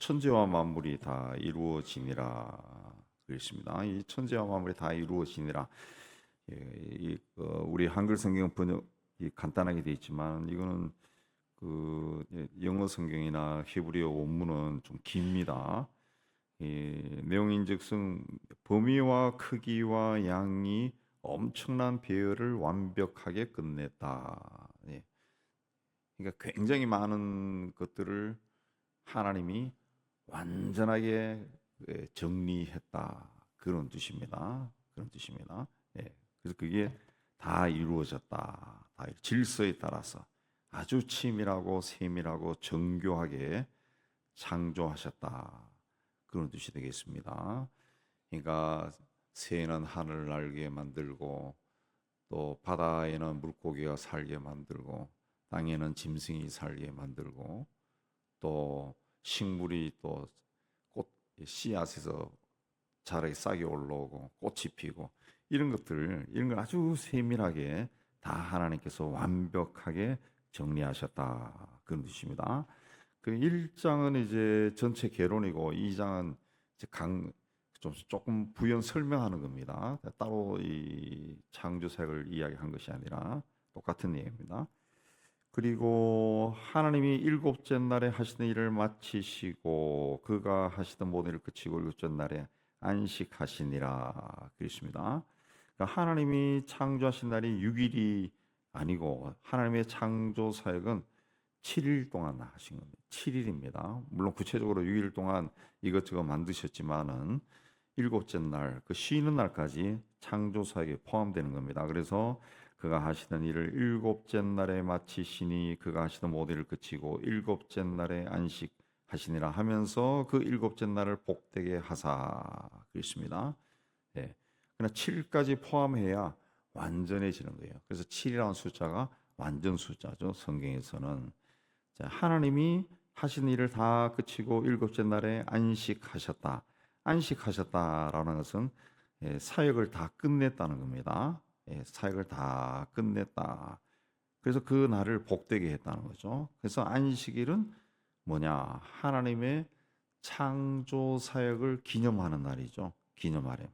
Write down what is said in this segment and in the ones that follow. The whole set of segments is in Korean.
천지와 만물이 다 이루어지니라 그랬습니다. 이 천지와 만물이 다 이루어지니라. 우리 한글 성경 번역이 간단하게 되어 있지만 이거는 영어 성경이나 히브리어 원문은 좀 깁니다. 내용인즉슨 범위와 크기와 양이 엄청난 배열을 완벽하게 끝냈다. 그러니까 굉장히 많은 것들을 하나님이 완전하게 정리했다. 그런 뜻입니다. 그런 뜻입니다. 그래서 그게 다 이루어졌다. 다 질서에 따라서 아주 치밀하고 세밀하고 정교하게 창조하셨다. 그런 뜻이 되겠습니다. 그러니까 새는 하늘을 날게 만들고 또 바다에는 물고기가 살게 만들고 땅에는 짐승이 살게 만들고 또 식물이 또 꽃 씨앗에서 자라게 싹이 올라오고 꽃이 피고 이런 걸 아주 세밀하게 다 하나님께서 완벽하게 정리하셨다. 그런 뜻입니다. 그 1장은 이제 전체 개론이고 2장은 이제 조금 부연 설명하는 겁니다. 따로 이 창조사역을 이야기한 것이 아니라 똑같은 내용입니다. 그리고 하나님이 일곱째 날에 하시는 일을 마치시고 그가 하시던 모든 일을 그치고 일곱째 날에 안식하시니라 그랬습니다. 그러니까 하나님이 창조하신 날이 6일이 아니고 하나님의 창조 사역은 7일 동안 하신 겁니다. 7일입니다. 물론 구체적으로 6일 동안 이것저것 만드셨지만은 일곱째 날, 그 쉬는 날까지 창조 사역에 포함되는 겁니다. 그래서 그가 하시던 일을 일곱째 날에 마치시니 그가 하시던 모든 일을 그치고 일곱째 날에 안식하시니라 하면서 그 일곱째 날을 복되게 하사 그랬습니다. 그러나 7까지 포함해야 완전해지는 거예요. 그래서 7이라는 숫자가 완전 숫자죠. 성경에서는. 자, 하나님이 하신 일을 다 그치고 일곱째 날에 안식하셨다. 안식하셨다라는 것은 사역을 다 끝냈다는 겁니다. 사역을 다 끝냈다. 그래서 그 날을 복되게 했다는 거죠. 그래서 안식일은 뭐냐? 하나님의 창조 사역을 기념하는 날이죠. 기념하렴.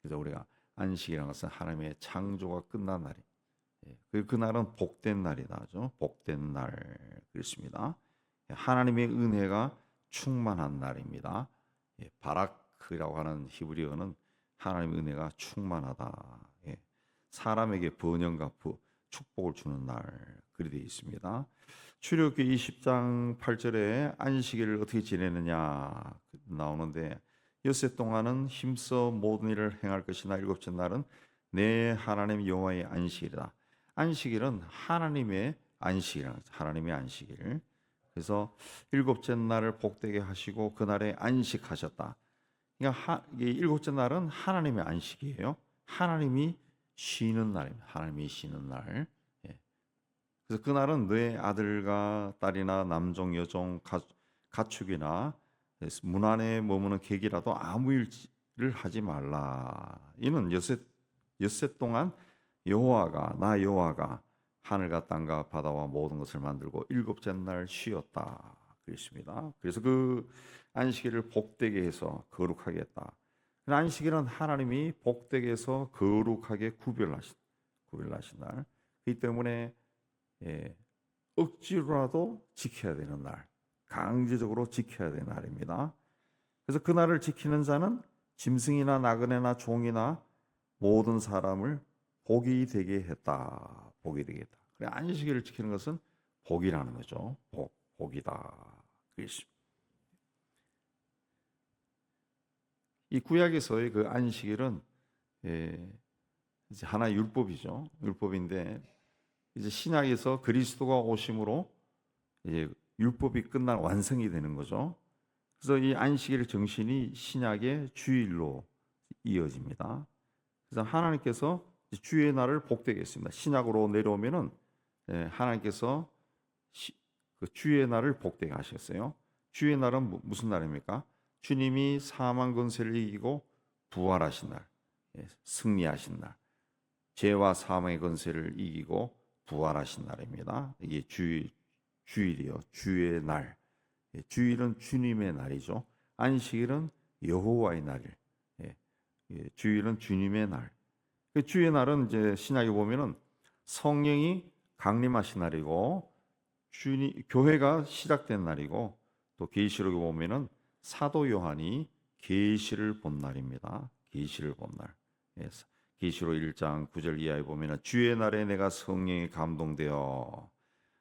그래서 우리가 안식이라는 것은 하나님의 창조가 끝난 날이. 그 날은 복된 날이다죠. 복된 날 그렇습니다. 하나님의 은혜가 충만한 날입니다. 바라크라고 하는 히브리어는 하나님의 은혜가 충만하다. 사람에게 번영과 축복을 주는 날 그리 되어 있습니다. 출애굽기 20장 8절에 안식일을 어떻게 지내느냐 나오는데 엿새 동안은 힘써 모든 일을 행할 것이나 일곱째 날은 내 하나님 여호와의 안식일이다. 안식일은 하나님의 안식이라는 거죠. 하나님의 안식일. 그래서 일곱째 날을 복되게 하시고 그날에 안식하셨다. 그러니까 일곱째 날은 하나님의 안식이에요. 하나님이 쉬는 날입니다. 하나님이 쉬는 날. 그래서 그날은 내 아들과 딸이나 남종, 여종, 가축이나 문 안에 머무는 객이라도 아무 일을 하지 말라. 이는 엿새 동안 나 여호와가 하늘과 땅과 바다와 모든 것을 만들고 일곱째 날 쉬었다. 그랬습니다. 그래서 그 안식일을 복되게 해서 거룩하게 했다. 안식일은 하나님이 복되게 해서 거룩하게 구별하신 날. 그렇기 때문에 억지로라도 지켜야 되는 날, 강제적으로 지켜야 되는 날입니다. 그래서 그 날을 지키는 자는 짐승이나 나그네나 종이나 모든 사람을 복이 되게 했다. 복이 되게 했다. 그래, 안식일을 지키는 것은 복이라는 거죠. 복이다. 이 구약에서의 그 안식일은 이제 하나의 율법이죠. 율법인데 이제 신약에서 그리스도가 오심으로 이제 율법이 끝난 완성이 되는 거죠. 그래서 이 안식일의 정신이 신약의 주일로 이어집니다. 그래서 하나님께서 주의 날을 복되게 했습니다. 신약으로 내려오면은 하나님께서 그 주의 날을 복되게 하셨어요. 주의 날은 무슨 날입니까? 주님이 사망 권세를 이기고 부활하신 날, 승리하신 날, 죄와 사망의 권세를 이기고 부활하신 날입니다. 이게 주일이요, 주의 날. 주일은 주님의 날이죠. 안식일은 여호와의 날일. 주일은 주님의 날. 그 주의 날은 이제 신약에 보면은 성령이 강림하신 날이고 교회가 시작된 날이고 또 계시록에 보면은 사도 요한이 계시를 본 날입니다. 계시를 본 날. 계시록 1장 9절 이하에 보면은 주의 날에 내가 성령에 감동되어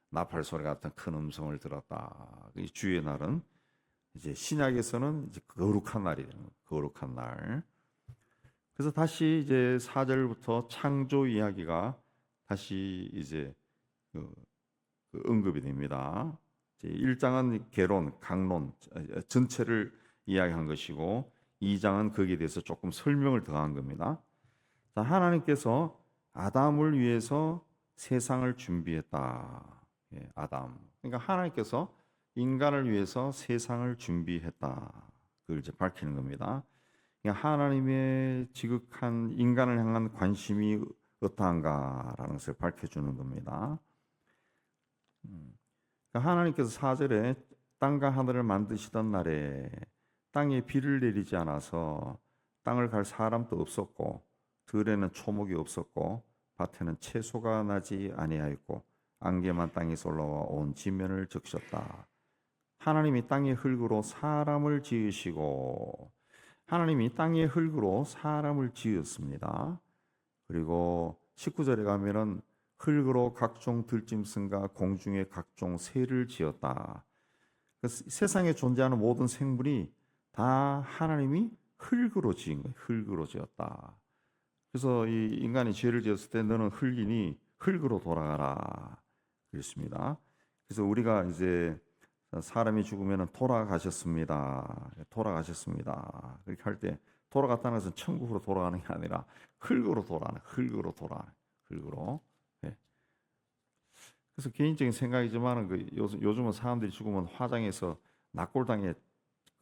나팔 소리 같은 큰 음성을 들었다. 이 주의 날은 이제 신약에서는 이제 거룩한 날이 되는 거예요. 거룩한 날. 그래서 다시 이제 4절부터 창조 이야기가 다시 이제 언급이 됩니다. 1장은 개론, 강론 전체를 이야기한 것이고 2장은 거기에 대해서 조금 설명을 더한 겁니다. 자, 하나님께서 아담을 위해서 세상을 준비했다. 아담. 그러니까 하나님께서 인간을 위해서 세상을 준비했다. 그걸 이제 밝히는 겁니다. 그러니까 하나님의 지극한 인간을 향한 관심이 어떠한가라는 것을 밝혀주는 겁니다. 그러니까 하나님께서 4절에 땅과 하늘을 만드시던 날에 땅에 비를 내리지 않아서 땅을 갈 사람도 없었고 들에는 초목이 없었고 밭에는 채소가 나지 아니하였고 안개만 땅에서 올라와 온 지면을 적셨다. 하나님이 땅의 흙으로 사람을 지으시고 하나님이 땅의 흙으로 사람을 지었습니다. 그리고 19절에 가면은 흙으로 각종 들짐승과 공중의 각종 새를 지었다. 세상에 존재하는 모든 생물이 다 하나님이 흙으로 지은 거예요. 흙으로 지었다. 그래서 이 인간이 죄를 지었을 때 너는 흙이니 흙으로 돌아가라. 그랬습니다. 그래서 우리가 이제 사람이 죽으면 돌아가셨습니다. 돌아가셨습니다. 그렇게 할 때 돌아갔다는 것은 천국으로 돌아가는 게 아니라 흙으로 돌아가는, 흙으로 돌아가는, 흙으로. 그래서 개인적인 생각이지만 요즘은 사람들이 죽으면 화장해서 낙골당에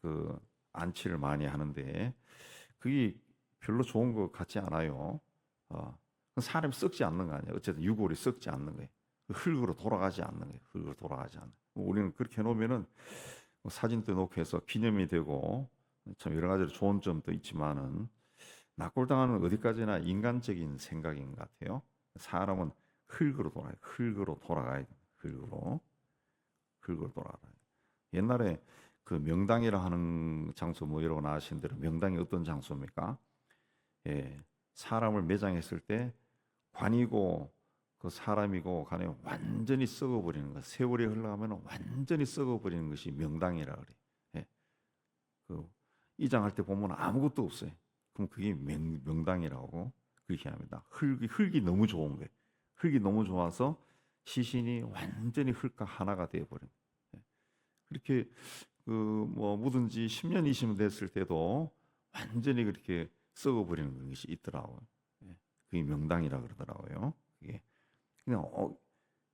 그 안치를 많이 하는데 그게 별로 좋은 것 같지 않아요. 사람이 썩지 않는 거 아니에요. 어쨌든 유골이 썩지 않는 거예요. 흙으로 돌아가지 않는 거예요. 흙으로 돌아가지 않는. 우리는 그렇게 해놓으면은 사진도 놓고 해서 기념이 되고 참 여러 가지로 좋은 점도 있지만은 낙골당하는 어디까지나 인간적인 생각인 것 같아요. 사람은 흙으로 돌아가요. 흙으로 돌아가야 돼. 흙으로 돌아가요. 옛날에 그 명당이라 하는 장소 뭐 여러분 아시는 대로 명당이 어떤 장소입니까? 사람을 매장했을 때 관이고 그 사람이고 간에 완전히 썩어버리는 것. 세월이 흘러가면 완전히 썩어버리는 것이 명당이라 그래. 그 이장할 때 보면 아무것도 없어요. 그럼 그게 명당이라고 그렇게 합니다. 흙이 너무 좋은 거예요. 흙이 너무 좋아서 시신이 완전히 흙과 하나가 되어버린. 그렇게 그 뭐 묻은 지 10년, 20년 됐을 때도 완전히 그렇게 썩어버리는 것이 있더라고요. 그게 명당이라 그러더라고요. 그게 그냥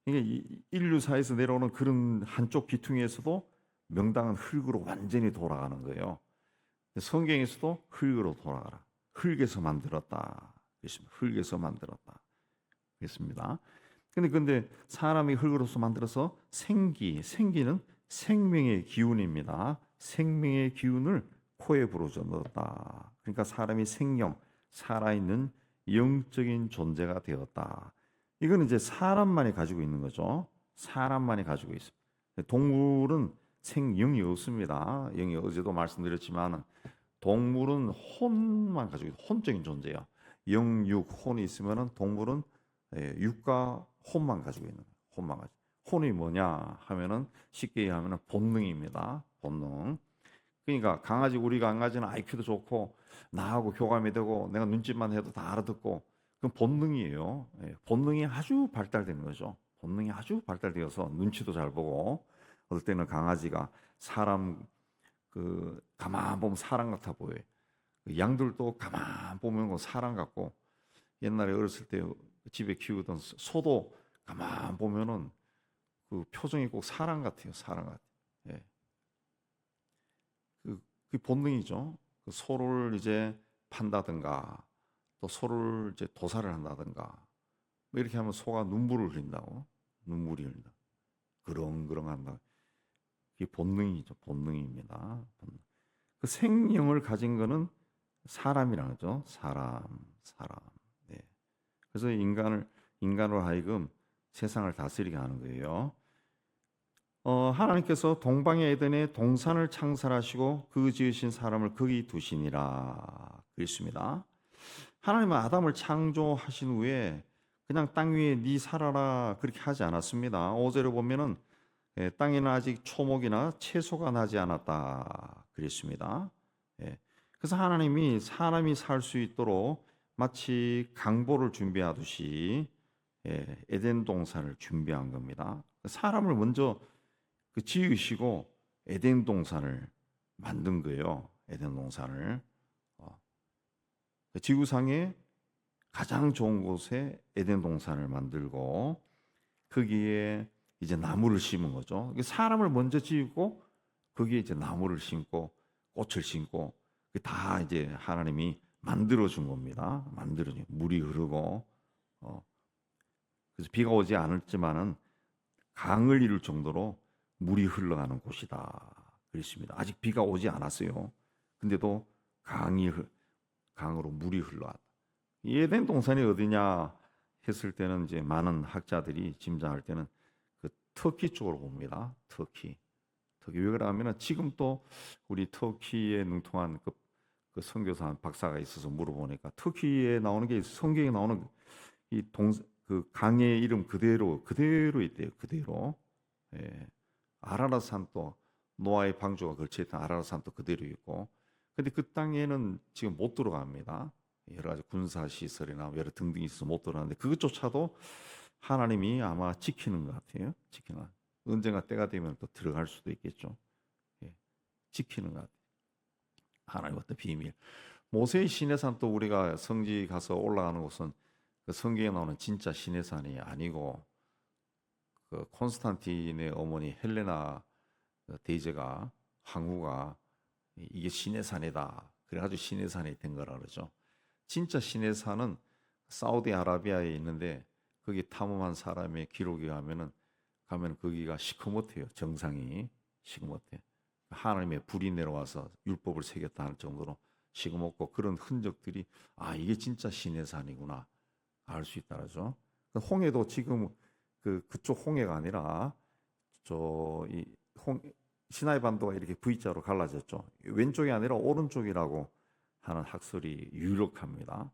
이게 인류사에서 내려오는 그런 한쪽 기퉁에서도 명당은 흙으로 완전히 돌아가는 거예요. 성경에서도 흙으로 돌아가라. 흙에서 만들었다. 그렇습니다. 흙에서 만들었다. 그렇습니다. 근데 사람이 흙으로서 만들어서 생기는 생명의 기운입니다. 생명의 기운을 코에 불어줘 넣었다. 그러니까 사람이 생명, 살아있는 영적인 존재가 되었다. 이거는 이제 사람만이 가지고 있는 거죠. 사람만이 가지고 있습니다. 동물은 생영이 없습니다. 영이 어제도 말씀드렸지만 동물은 혼만 가지고 있어요. 혼적인 존재야. 영육 혼이 있으면은 동물은 육과 혼만 가지고 있는 거예요. 혼만 가지고. 혼이 뭐냐 하면은 쉽게 얘기하면은 본능입니다. 본능. 그러니까 우리 강아지는 IQ도 좋고 나하고 교감이 되고 내가 눈짓만 해도 다 알아듣고 그건 본능이에요. 본능이 아주 발달되는 거죠. 본능이 아주 발달되어서 눈치도 잘 보고 어떨 때는 강아지가 사람 가만 보면 사람 같아 보여요. 양들도 가만 보면 사람 같고 옛날에 어렸을 때 집에 키우던 소도 가만 보면은 그 표정이 꼭 사람 같아요. 사람 같아요. 그 본능이죠. 그 소를 이제 판다든가 또 소를 이제 도살을 한다든가 뭐 이렇게 하면 소가 눈물을 흘린다고. 눈물이 흘린다. 그렁그렁 한다. 그게 본능이죠. 본능입니다. 그 생명을 가진 거는 사람이라는 거죠. 사람. 네. 그래서 인간으로 하여금 세상을 다스리게 하는 거예요. 하나님께서 동방의 에덴에 동산을 창설하시고 그 지으신 사람을 거기 두시니라 그랬습니다. 하나님은 아담을 창조하신 후에 그냥 땅 위에 네 살아라 그렇게 하지 않았습니다. 5절에 보면은 땅에는 아직 초목이나 채소가 나지 않았다 그랬습니다. 예. 그래서 하나님이 사람이 살 수 있도록 마치 강보를 준비하듯이 에덴 동산을 준비한 겁니다. 사람을 먼저 지으시고 에덴 동산을 만든 거예요. 에덴 동산을 지구상에 가장 좋은 곳에 에덴 동산을 만들고 거기에 이제 나무를 심은 거죠. 사람을 먼저 지으고 거기에 이제 나무를 심고 꽃을 심고 다 이제 하나님이 만들어 준 겁니다. 만들어 준 물이 흐르고 그래서 비가 오지 않았지만은 강을 이룰 정도로 물이 흘러가는 곳이다. 그랬습니다. 아직 비가 오지 않았어요. 근데도 강으로 물이 흘러왔다. 에덴 동산이 어디냐 했을 때는 이제 많은 학자들이 짐작할 때는 그 터키 쪽으로 봅니다. 터키 왜 그러냐면은 지금 또 우리 터키에 능통한 그 선교사 박사가 있어서 물어보니까 터키에 나오는 게 성경에 나오는 그 강의 이름 그대로 있대요. 그대로. 예. 아라라산도 노아의 방주가 걸쳐있던 아라라산도 그대로 있고, 근데 그 땅에는 지금 못 들어갑니다. 여러 가지 군사 시설이나 여러 등등이 있어서 못 들어가는데 그것조차도 하나님이 아마 지키는 것 같아요. 언젠가 때가 되면 또 들어갈 수도 있겠죠. 예. 지키는 것 같아요. 하나님 어떤 비밀. 모세의 시내산 또 우리가 성지 가서 올라가는 곳은 그 성경에 나오는 진짜 시내산이 아니고 그 콘스탄틴의 어머니 헬레나 대제가 황후가 이게 시내산이다. 그래가지고 시내산이 된 거라 그러죠. 진짜 시내산은 사우디아라비아에 있는데 거기 탐험한 사람의 기록에 가면 거기가 시커멓대요. 정상이 시커멓대. 하나님의 불이 내려와서 율법을 새겼다 할 정도로 시커멓고 그런 흔적들이 이게 진짜 시내산이구나 알 수 있다죠. 홍해도 지금 그쪽 홍해가 아니라 시나이 반도가 이렇게 V자로 갈라졌죠. 왼쪽이 아니라 오른쪽이라고 하는 학설이 유력합니다.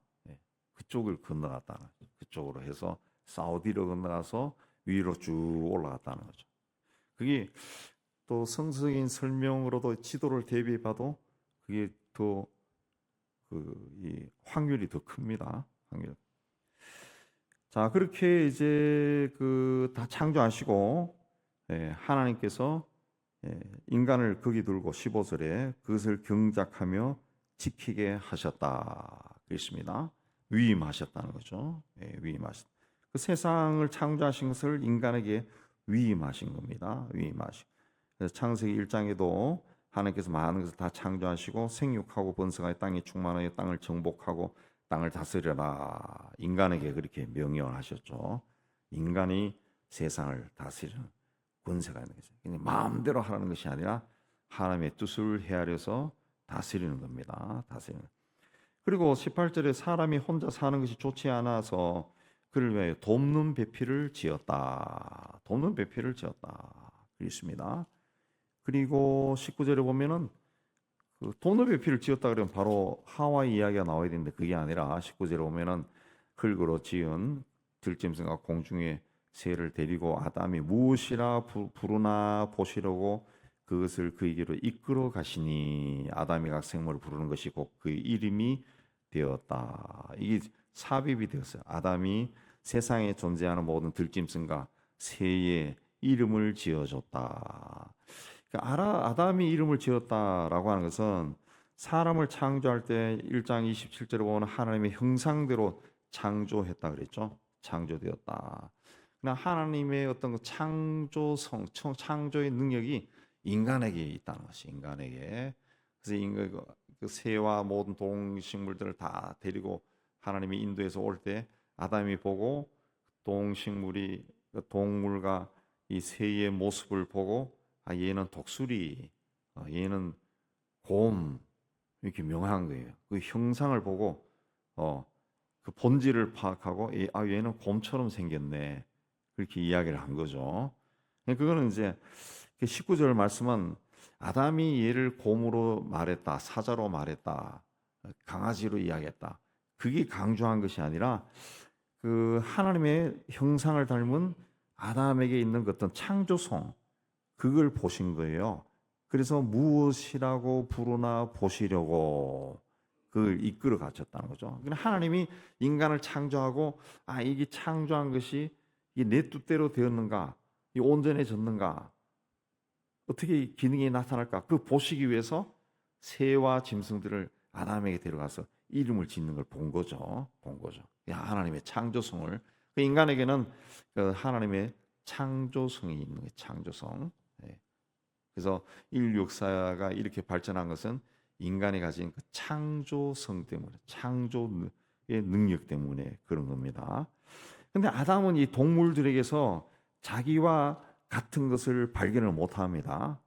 그쪽을 건너갔다는 거죠. 그쪽으로 해서 사우디로 건너가서 위로 쭉 올라갔다는 거죠. 그게 또 성서적인 설명으로도 지도를 대비해 봐도 그게 더 이 확률이 더 큽니다. 확률. 자, 그렇게 이제 다 창조하시고 하나님께서 인간을 거기 두고 15절에 그것을 경작하며 지키게 하셨다 그랬습니다. 위임하셨다는 거죠. 위임하셨다. 그 세상을 창조하신 것을 인간에게 위임하신 겁니다. 위임하신. 그래서 창세기 1장에도 하나님께서 많은 것을 다 창조하시고 생육하고 번성하여 땅에 충만하여 땅을 정복하고 땅을 다스려라. 인간에게 그렇게 명령을 하셨죠. 인간이 세상을 다스리는 권세가 있는 거죠. 그냥 마음대로 하라는 것이 아니라 하나님의 뜻을 헤아려서 다스리는 겁니다. 다스리는. 그리고 18절에 사람이 혼자 사는 것이 좋지 않아서 그를 위하여 돕는 배필을 지었다. 돕는 배필을 지었다. 그렇습니다. 그리고 19절에 보면은 그 돕는 배필을 지었다 그러면 바로 하와의 이야기가 나와야 되는데 그게 아니라 19절에 보면은 흙으로 지은 들짐승과 공중의 새를 데리고 아담이 무엇이라 부르나 보시려고 그것을 그에게로 이끌어 가시니 아담이 각 생물을 부르는 것이 곧 그 이름이 되었다. 이게 삽입이 되었어요. 아담이 세상에 존재하는 모든 들짐승과 새의 이름을 지어줬다. 그러니까 아담이 이름을 지었다라고 하는 것은 사람을 창조할 때 1장 27절에 보면 하나님의 형상대로 창조했다 그랬죠. 창조되었다. 그러나 하나님의 어떤 그 창조의 능력이 인간에게 있다는 것이 인간에게. 그래서 그 새와 모든 동식물들을 다 데리고 하나님이 인도해서 올 때 아담이 보고 동물과 이 새의 모습을 보고 얘는 독수리, 얘는 곰 이렇게 명한 거예요. 그 형상을 보고 그 본질을 파악하고 얘는 곰처럼 생겼네 그렇게 이야기를 한 거죠. 그거는 이제 19절 말씀은 아담이 얘를 곰으로 말했다, 사자로 말했다, 강아지로 이야기했다. 그게 강조한 것이 아니라 그 하나님의 형상을 닮은 아담에게 있는 그 어떤 창조성 그걸 보신 거예요. 그래서 무엇이라고 부르나 보시려고 그걸 이끌어 가셨다는 거죠. 하나님이 인간을 창조하고 이게 창조한 것이 내 뜻대로 되었는가, 온전해졌는가, 어떻게 기능이 나타날까, 그 보시기 위해서 새와 짐승들을 아담에게 데려가서 이름을 짓는 걸 본 거죠. 하나님의 창조성을 그 인간에게는 그 하나님의 창조성이 있는 거예요. 창조성. 그래서 인류 역사가 이렇게 발전한 것은 인간이 가진 그 창조성 때문에, 창조의 능력 때문에 그런 겁니다. 근데 아담은 이 동물들에게서 자기와 같은 것을 발견을 못 합니다.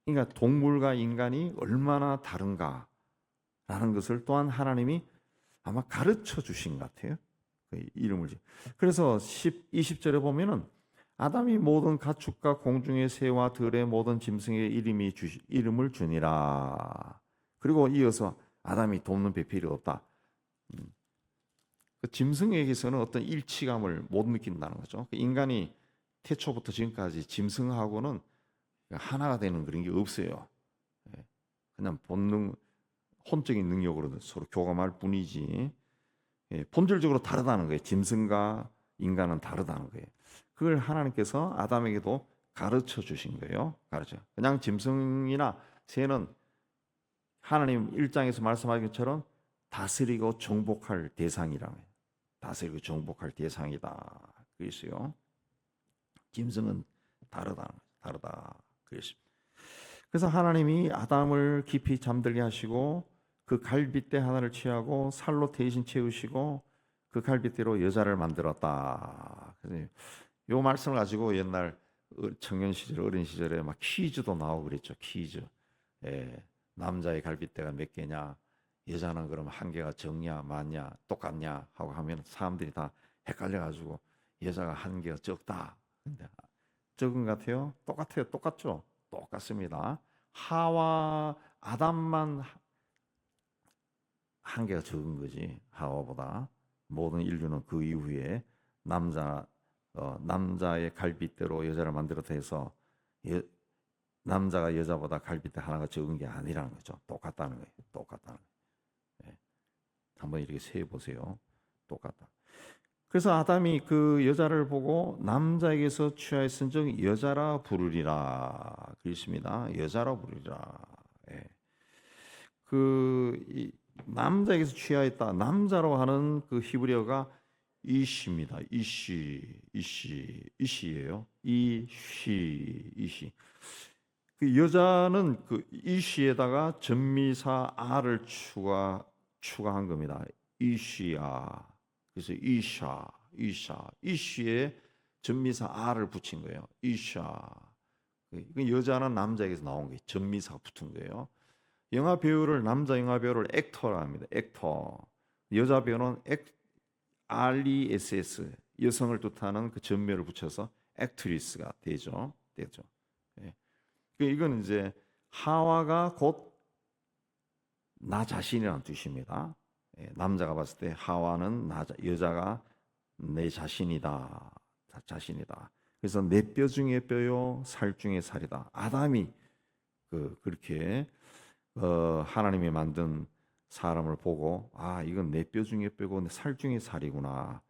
그러니까 동물과 인간이 얼마나 다른가라는 것을 또한 하나님이 아마 가르쳐 주신 것 같아요. 그 이름을. 그래서 20절에 보면은 아담이 모든 가축과 공중의 새와 들의 모든 짐승에게 이름을 주니라. 그리고 이어서 아담이 돕는 배필이 없다. 그 짐승에게서는 어떤 일치감을 못 느낀다는 거죠. 인간이 태초부터 지금까지 짐승하고는 하나가 되는 그런 게 없어요. 그냥 본능, 혼적인 능력으로 서로 교감할 뿐이지. 본질적으로 다르다는 거예요. 짐승과 인간은 다르다는 거예요. 그걸 하나님께서 아담에게도 가르쳐 주신 거예요. 그냥 짐승이나 새는 하나님 1장에서 말씀하신 것처럼 다스리고 정복할 대상이라고 해요. 다스리고 정복할 대상이다. 그랬어요. 짐승은 다르다. 그랬습니다. 그래서 하나님이 아담을 깊이 잠들게 하시고 그 갈빗대 하나를 취하고 살로 대신 채우시고 그 갈빗대로 여자를 만들었다. 그래서 이 말씀을 가지고 옛날 청년 시절, 어린 시절에 막 퀴즈도 나오고 그랬죠. 퀴즈. 남자의 갈빗대가 몇 개냐, 여자는 그럼 한 개가 적냐, 많냐, 똑같냐 하고 하면 사람들이 다 헷갈려가지고 여자가 한 개가 적다. 근데 적은 것 같아요? 똑같죠? 똑같습니다. 하와 아담만 한 개가 적은 거지. 하와보다. 모든 인류는 그 이후에 남자의 갈빗대로 여자를 만들어서 해서 남자가 여자보다 갈빗대 하나가 적은 게 아니라는 거죠. 똑같다는 거예요. 한번 이렇게 세어 보세요. 똑같다. 그래서 아담이 그 여자를 보고 남자에게서 취하였은즉 여자라 부르리라 그랬습니다. 여자라 부르리라. 그 남자에게서 취하였다. 남자로 하는 그 히브리어가 이시입니다. 이시예요. 이시. 그 여자는 그 이시에다가 전미사 아를 추가한 겁니다. 이시야. 그래서 이시에 전미사 아를 붙인 거예요. 이샤. 여자는 남자에게서 나온 거예요. 전미사가 붙은 거예요. 남자 영화 배우를 액터라 합니다. 액터. 여자 배우는 RESS 여성을 뜻하는 그 전멸을 붙여서 액트리스가 되죠. 이건 이제 하와가 곧 나 자신이라는 뜻입니다. 남자가 봤을 때 하와는 여자가 내 자신이다. 그래서 내 뼈 중에 뼈요, 살 중에 살이다. 아담이 그렇게 하나님이 만든 사람을 보고 이건 내 뼈 중에 뼈고 내 살 중에 살이구나.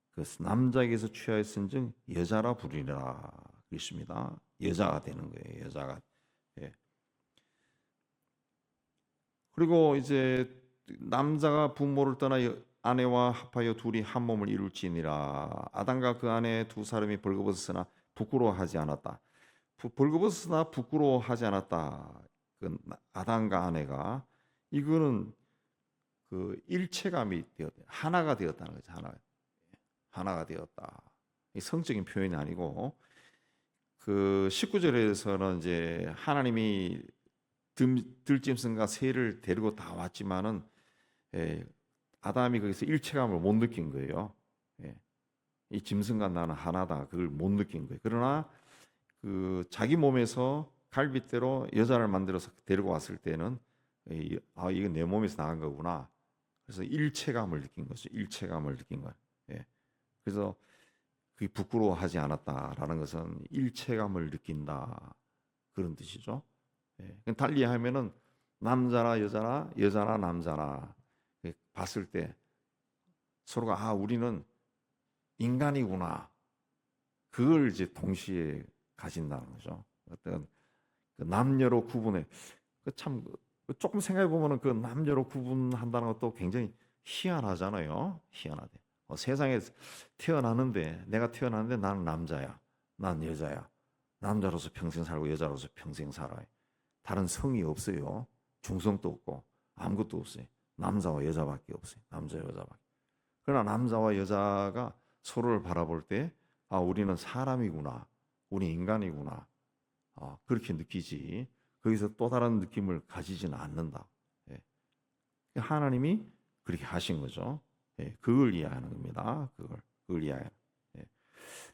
그래서 남자에게서 취하였은즉 여자라 부르리라 그랬습니다. 여자가 되는 거예요. 여자가. 그리고 이제 남자가 부모를 떠나 아내와 합하여 둘이 한 몸을 이룰지니라. 아담과 그 아내 두 사람이 벌거벗었으나 부끄러워하지 않았다. 벌거벗었으나 부끄러워하지 않았다. 그 아담과 아내가 이거는 그 일체감이 하나가 되었다는 거죠. 하나가 되었다. 성적인 표현이 아니고 그 19절에서는 이제 하나님이 들짐승과 새를 데리고 다 왔지만은 아담이 거기서 일체감을 못 느낀 거예요. 이 짐승과 나는 하나다. 그걸 못 느낀 거예요. 그러나 그 자기 몸에서 갈빗대로 여자를 만들어서 데리고 왔을 때는 이건 내 몸에서 나간 거구나. 그래서 일체감을 느낀 거죠. 일체감을 느낀 거예요. 그래서 그게 부끄러워하지 않았다라는 것은 일체감을 느낀다 그런 뜻이죠. 달리하면은 남자나 여자나 여자나 남자나 봤을 때 서로가 우리는 인간이구나 그걸 이제 동시에 가진다는 거죠. 어떤 그 남녀로 구분해 참 조금 생각해 보면은 그 남녀로 구분한다는 것도 굉장히 희한하잖아요. 희한하대. 세상에 태어나는데 내가 태어났는데 나는 남자야, 난 여자야. 남자로서 평생 살고 여자로서 평생 살아요. 다른 성이 없어요. 중성도 없고 아무것도 없어요. 남자와 여자밖에 없어요. 남자 여자밖에. 그러나 남자와 여자가 서로를 바라볼 때 우리는 사람이구나. 우리 인간이구나. 그렇게 느끼지. 거기서 또 다른 느낌을 가지지는 않는다. 하나님이 그렇게 하신 거죠. 그걸 이해하는 겁니다. 그걸 이해하는.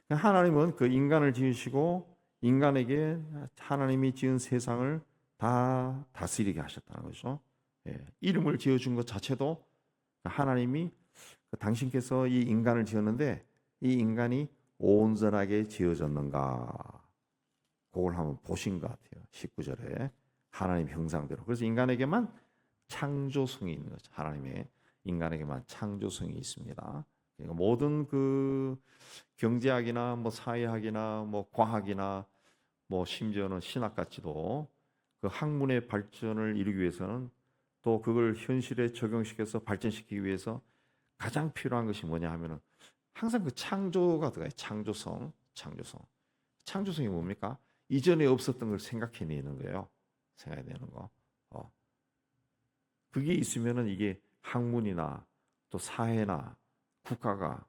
하나님은 그 인간을 지으시고 인간에게 하나님이 지은 세상을 다 다스리게 하셨다는 거죠. 이름을 지어준 것 자체도 하나님이 당신께서 이 인간을 지었는데 이 인간이 온전하게 지어졌는가 그걸 한번 보신 것 같아요. 19절에 하나님 형상대로. 그래서 인간에게만 창조성이 있는 거죠. 하나님의 인간에게만 창조성이 있습니다. 그러니까 모든 그 경제학이나 뭐 사회학이나 뭐 과학이나 뭐 심지어는 신학같이도 그 학문의 발전을 이루기 위해서는 또 그걸 현실에 적용시켜서 발전시키기 위해서 가장 필요한 것이 뭐냐 하면은 항상 그 창조가 들어가요. 창조성이 뭡니까? 이전에 없었던 걸 생각해내는 거예요. 생각해내는 거. 그게 있으면은 이게 학문이나 또 사회나 국가가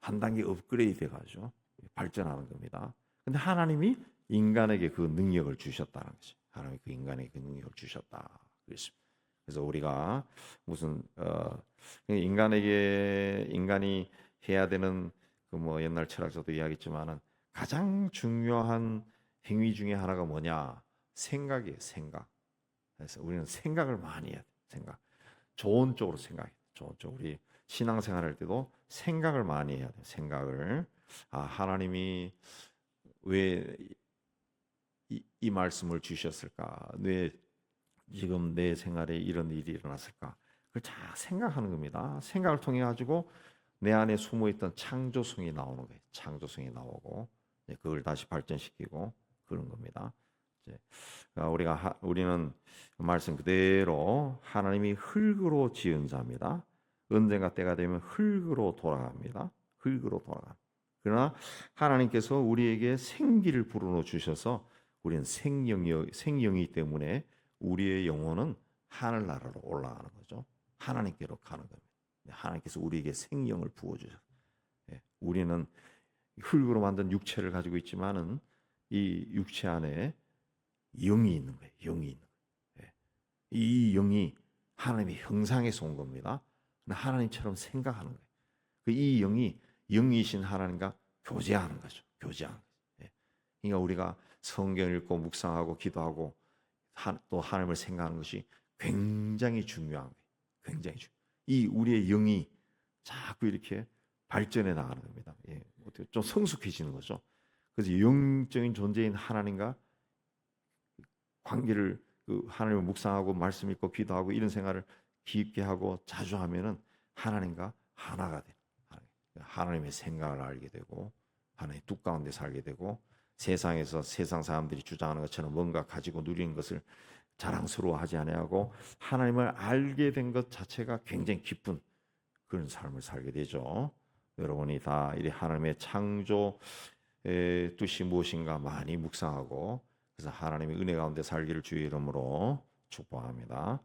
한 단계 업그레이드 돼가지고 발전하는 겁니다. 근데 하나님이 인간에게 그 능력을 주셨다는 거죠. 하나님이 그 인간에게 그 능력을 주셨다. 그랬습니다. 그래서 우리가 무슨 인간이 해야 되는 그 뭐 옛날 철학자도 이야기했지만은 가장 중요한 행위 중에 하나가 뭐냐? 생각이에요. 생각. 그래서 우리는 생각을 많이 해야 돼. 생각. 좋은 쪽으로 생각해. 좋은 쪽. 우리 신앙생활할 때도 생각을 많이 해야 돼. 생각을. 하나님이 왜 이 말씀을 주셨을까? 왜 지금 내 생활에 이런 일이 일어났을까? 그걸 잘 생각하는 겁니다. 생각을 통해 가지고 내 안에 숨어있던 창조성이 나오는 거예요. 창조성이 나오고 그걸 다시 발전시키고 그런 겁니다. 우리는 말씀 그대로 하나님이 흙으로 지은 자입니다. 언젠가 때가 되면 흙으로 돌아갑니다. 흙으로 돌아갑니다. 그러나 하나님께서 우리에게 생기를 불어넣어 주셔서 우리는 생명이기 때문에 우리의 영혼은 하늘나라로 올라가는 거죠. 하나님께로 가는 겁니다. 하나님께서 우리에게 생명을 부어주셔서 우리는 흙으로 만든 육체를 가지고 있지만은 이 육체 안에 영이 있는 거예요. 영이 있는 거예요. 이 영이 하나님의 형상에서 온 겁니다. 하나님처럼 생각하는 거예요. 이 영이 영이신 하나님과 교제하는 거죠. 교제하는 거죠. 그러니까 우리가 성경 읽고 묵상하고 기도하고 또 하나님을 생각하는 것이 굉장히 중요한 거예요. 굉장히 중요해요. 이 우리의 영이 자꾸 이렇게 발전해 나가는 겁니다. 어떻게 좀 성숙해지는 거죠. 그래서 영적인 존재인 하나님과 관계를 하나님을 묵상하고 말씀 읽고 기도하고 이런 생활을 깊게 하고 자주 하면은 하나님과 하나가 돼요. 하나님의 생각을 알게 되고 하나님의 뜻 가운데 살게 되고 세상에서 세상 사람들이 주장하는 것처럼 뭔가 가지고 누리는 것을 자랑스러워하지 아니하고 하나님을 알게 된 것 자체가 굉장히 기쁜 그런 삶을 살게 되죠. 여러분이 다 이 하나님의 창조의 뜻이 무엇인가 많이 묵상하고 그래서 하나님의 은혜 가운데 살기를 주의 이름으로 축복합니다.